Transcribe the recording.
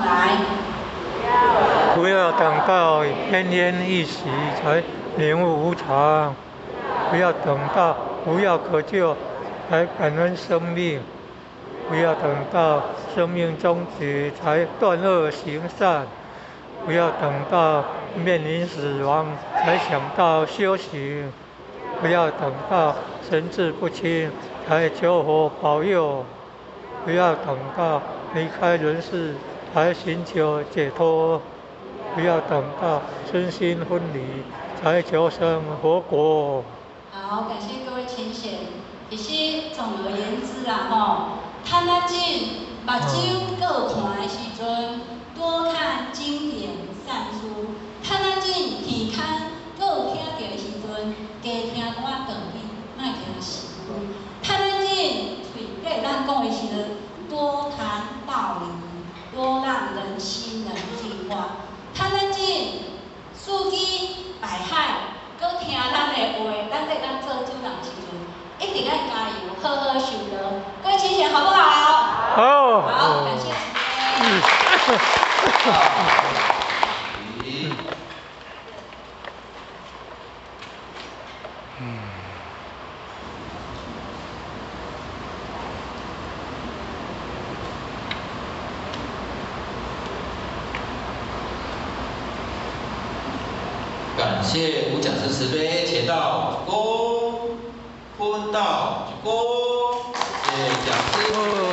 来。不要等到奄奄一息才领悟无常，不要等到无药可救才感恩生命，不要等到生命终止才断恶行善，不要等到面临死亡才想到修行，不要等到神志不清才求佛保佑，不要等到离开人世才寻求解脱，不要等到身心分离才求生佛国。好，感谢各位浅显。其实总而言之啊，趁咱种目睭够看的时阵，多看经典善书；趁咱种耳孔够听到的时阵，加听我长语，莫听时分；趁咱种嘴对咱讲的时阵，多谈道理，多让人心能净化；趁咱种司机百海。搁听咱的话，咱在咱做主人的时阵，一定要加油，好好修德。各位浅显好不好？好。好，感谢感谢无讲师慈悲，且到公坤道鞠躬，谢谢讲师。